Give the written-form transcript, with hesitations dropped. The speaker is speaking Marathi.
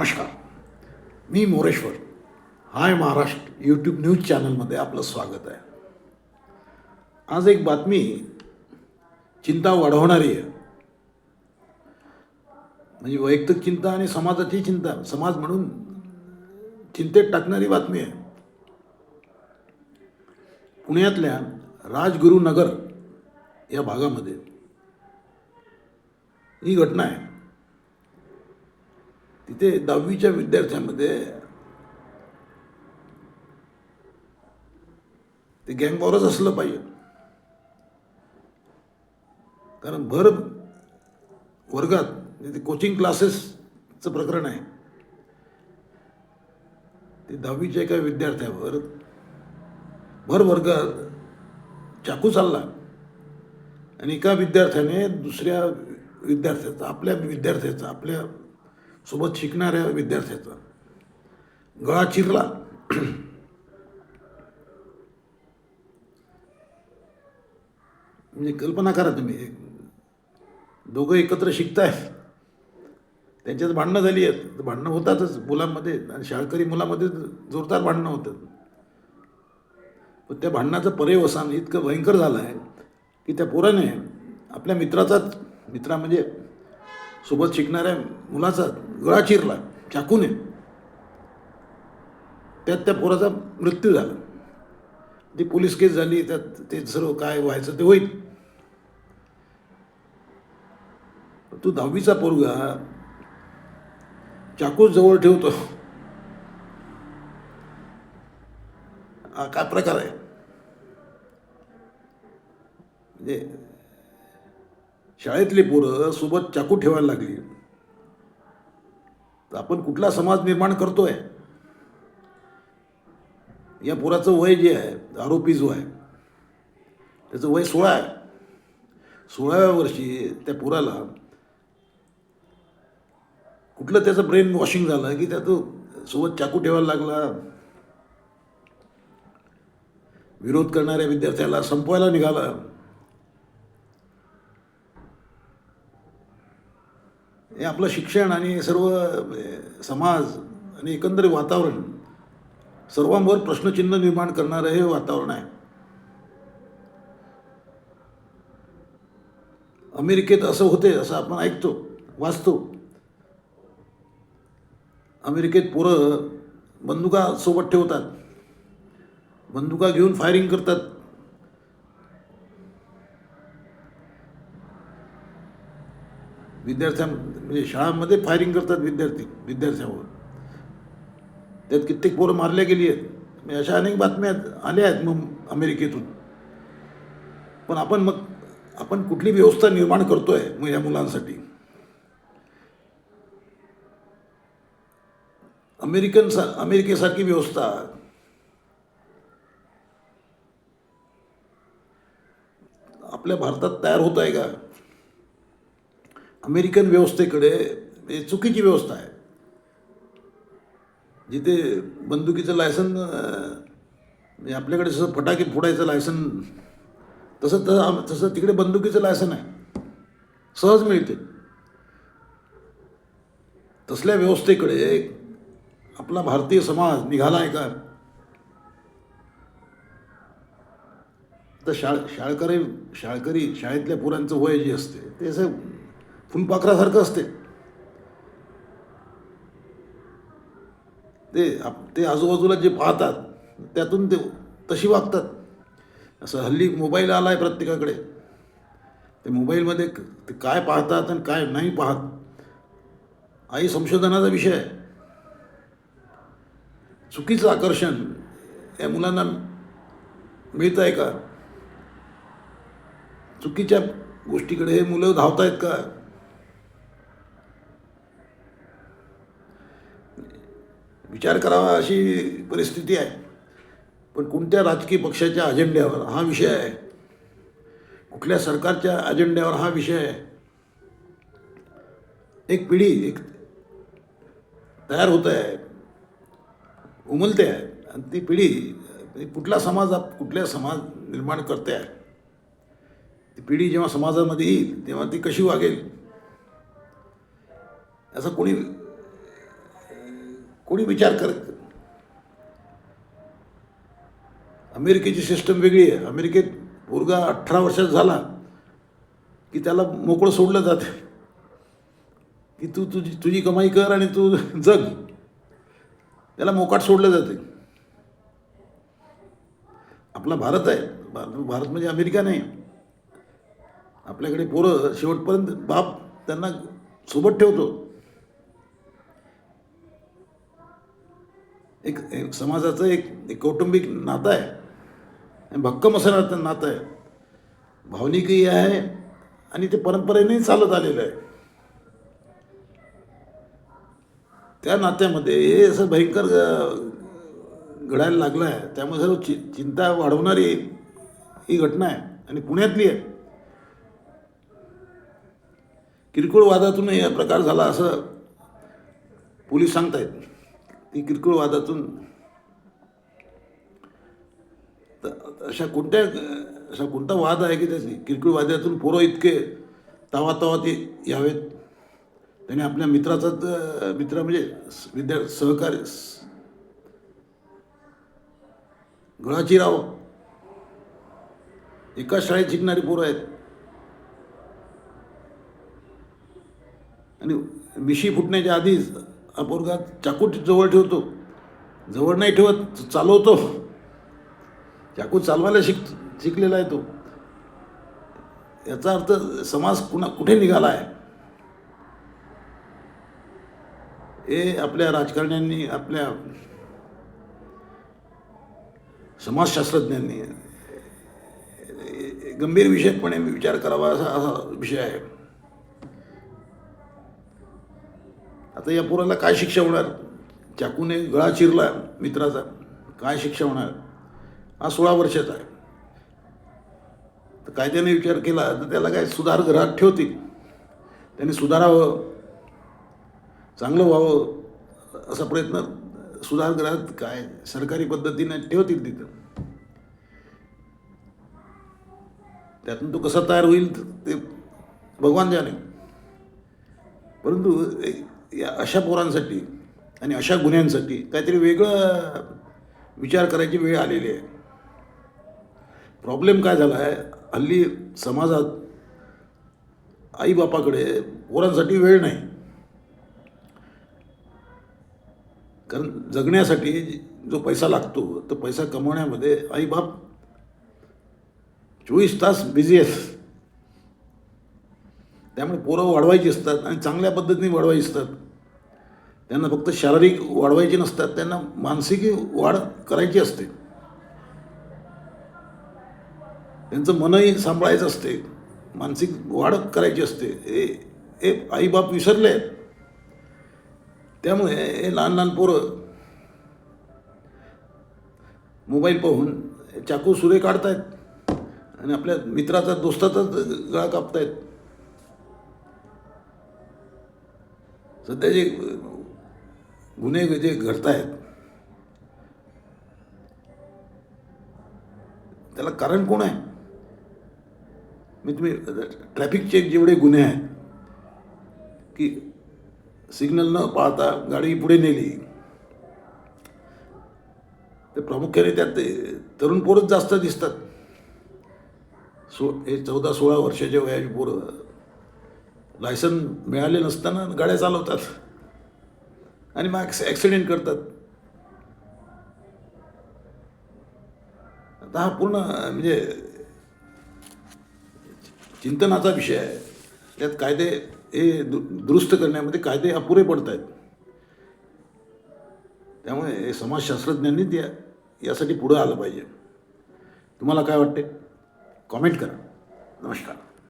नमस्कार. मी मोरेश्वर. हाय महाराष्ट्र यूट्यूब न्यूज चॅनलमध्ये आपलं स्वागत आहे. आज एक बातमी चिंता वाढवणारी आहे. म्हणजे वैयक्तिक चिंता आणि समाजाची चिंता, समाज म्हणून चिंतेत टाकणारी बातमी आहे. पुण्यातल्या राजगुरुनगर या भागामध्ये ही घटना आहे. तिथे 10वीच्या विद्यार्थ्यांमध्ये ते गँगवॉरच असलं पाहिजे, कारण भर वर्गात ते कोचिंग क्लासेसचं प्रकरण आहे. ते 10वीच्या एका विद्यार्थ्यावर भर वर्गात चाकू चालला आणि एका विद्यार्थ्याने दुसऱ्या विद्यार्थ्याचा, आपल्या सोबत शिकणाऱ्या विद्यार्थ्याचा गळा चिरला. म्हणजे कल्पना करा तुम्ही, दोघं एकत्र शिकताय, त्यांच्यात भांडणं झाली आहेत. भांडणं होतातच मुलांमध्ये, आणि शाळकरी मुलामध्ये जोरदार भांडणं होतात. पण त्या भांडणाचं पर्यवसान इतकं भयंकर झालं आहे की त्या पोराने आपल्या मित्रा म्हणजे सोबत शिकणाऱ्या मुलाचा गळा चिरला चाकूने. त्यात त्या पोराचा मृत्यू झाला. ती पोलीस केस झाली, त्यात ते सर्व काय व्हायचं ते होईल. तू 10वीचा पोरगा चाकू जवळ ठेवतो, हा काय प्रकार आहे? म्हणजे शाळेतली पोरं सोबत चाकू ठेवायला लागली तर आपण कुठला समाज निर्माण करतोय? या पोराचं वय जे आहे, आरोपी जो आहे, त्याचं वय 16 आहे. 16व्या वर्षी त्या पोराला कुठलं त्याचं ब्रेन वॉशिंग झालं की त्याचं सोबत चाकू ठेवायला लागला. विरोध करणाऱ्या विद्यार्थ्याला संपवायला निघाला. हे आपलं शिक्षण आणि सर्व समाज आणि एकंदरीत वातावरण, सर्वांवर प्रश्नचिन्ह निर्माण करणारं हे वातावरण आहे. अमेरिकेत असं होते, असं आपण ऐकतो, वाचतो. अमेरिकेत पोरं बंदुका सोबत ठेवतात, बंदुका घेऊन फायरिंग करतात. म्हणजे शाळांमध्ये फायरिंग करतात विद्यार्थ्यांवर. त्यात कित्येक पोरं मारल्या गेली आहेत. म्हणजे अशा अनेक बातम्या आल्या आहेत मग अमेरिकेतून. पण आपण कुठली व्यवस्था निर्माण करतोय मग या मुलांसाठी? अमेरिकेसारखी व्यवस्था आपल्या भारतात तयार होत आहे का? अमेरिकन व्यवस्थेकडे चुकीची व्यवस्था आहे. जिथे बंदुकीचं लायसन, म्हणजे आपल्याकडे जसं फटाके फोडायचं लायसन, तसं तिकडे बंदुकीचं लायसन आहे, सहज मिळते. तसल्या व्यवस्थेकडे आपला भारतीय समाज निघाला आहे का? तर शाळेतल्या पोरांचं वय जे असते ते असं फुलपाखरासारखं असते. ते आजूबाजूला जे पाहतात त्यातून ते तशी वागतात. असं हल्ली मोबाईल आला आहे प्रत्येकाकडे. ते मोबाईलमध्ये ते काय पाहतात आणि काय नाही पाहत, हाही संशोधनाचा विषय आहे. चुकीचं आकर्षण या मुलांना मिळत आहे का? चुकीच्या गोष्टीकडे हे मुलं धावत आहेत का? विचार करावा अशी परिस्थिती आहे. पण कोणत्या राजकीय पक्षाच्या अजेंड्यावर हा विषय आहे? कुठल्या सरकारच्या अजेंड्यावर हा विषय आहे? एक पिढी तयार होत आहे, उमलते आहे, आणि ती पिढी कुठल्या समाज निर्माण करते आहे. ती पिढी जेव्हा समाजामध्ये येईल तेव्हा ती कशी वागेल, असं कोणी कोणी विचार करत. अमेरिकेची सिस्टम वेगळी आहे. अमेरिकेत पोरगा 18 वर्षाचा झाला की त्याला मोकळं सोडलं जातं की तू तुझी कमाई कर आणि तू जग. त्याला मोकाट सोडलं जाते. आपला भारत आहे. भारत म्हणजे अमेरिका नाही. आपल्याकडे पोरं शेवटपर्यंत बाप त्यांना सोबत ठेवतो. एक समाजाचं एक कौटुंबिक नातं आहे आणि भक्कम असं नातं आहे. भावनिकही आहे आणि ते परंपरेने चालत आलेलं आहे. त्या नात्यामध्ये हे असं भयंकर घडायला लागलं आहे. त्यामुळे सर्व चिंता वाढवणारी ही घटना आहे आणि पुण्यातली आहे. किरकोळ वादातून हा प्रकार झाला असं पोलीस सांगतायत. ती किरकोळ वादातून अशा कोणता वाद आहे की त्याची किरकोळ वादातून पोरं इतके तावा ते यावेत. त्याने आपल्या मित्र म्हणजे सहकारी गळा चिरावं. एकाच शाळेत शिकणारी पोरं आहेत आणि मिशी फुटण्याच्या आधीच हा पोरगा चाकू जवळ ठेवतो. जवळ नाही ठेवत, चालवतो. चाकू चालवायला शिकलेला आहे तो. याचा अर्थ समाज कुठे निघाला आहे. हे आपल्या राजकारण्यांनी, आपल्या समाजशास्त्रज्ञांनी गंभीर विषयपणे विचार करावा असा विषय आहे. आता या पोराला काय शिक्षा होणार? चाकूने गळा चिरला मित्राचा, काय शिक्षा होणार? हा 16 वर्षाचा आहे. तर कायद्याने विचार केला तर त्याला काय सुधारगृहात ठेवतील. त्यांनी सुधारावं, चांगलं व्हावं असा प्रयत्न सुधारगृहात काय सरकारी पद्धतीने ठेवतील तिथं. त्यातून तो कसा तयार होईल ते भगवान जाणे. परंतु या अशा पोरांसाठी आणि अशा गुन्ह्यांसाठी काहीतरी वेगळं विचार करायची वेळ आलेली आहे. प्रॉब्लेम काय झाला आहे, हल्ली समाजात आईबापाकडे पोरांसाठी वेळ नाही. कारण जगण्यासाठी जो पैसा लागतो तो पैसा कमवण्यामध्ये आईबाप 24 तास बिझी आहेत. त्यामुळे पोरं वाढवायची असतात आणि चांगल्या पद्धतीने वाढवायची असतात. त्यांना फक्त शारीरिक वाढवायची नसतात, त्यांना मानसिक वाढ करायची असते. त्यांचं मनही सांभाळायचं असते, मानसिक वाढ करायची असते. हे आईबाप विसरले आहेत. त्यामुळे हे लहान पोरं मोबाईल पाहून चाकू सुरे काढतायत आणि आपल्या मित्राचा, दोस्ताचाच गळा कापतायत. सध्या जे गुन्हे जे घडत आहेत त्याला कारण कोण आहे? तुम्ही ट्रॅफिकचे जेवढे गुन्हे आहेत की सिग्नल न पाळता गाडी पुढे नेली, ते प्रामुख्याने त्यात तरुण पोरंच जास्त दिसतात. हे 14-16 वर्षाच्या वयाची पोरं लायसन मिळाले नसताना गाड्या चालवतात आणि मग ॲक्सिडेंट करतात. आता हा पूर्ण म्हणजे चिंतनाचा विषय आहे. त्यात कायदे हे दुरुस्त करण्यामध्ये कायदे अपुरे पडत आहेत. त्यामुळे समाजशास्त्रज्ञांनी यासाठी पुढं आलं पाहिजे. तुम्हाला काय वाटते? कॉमेंट करा. नमस्कार.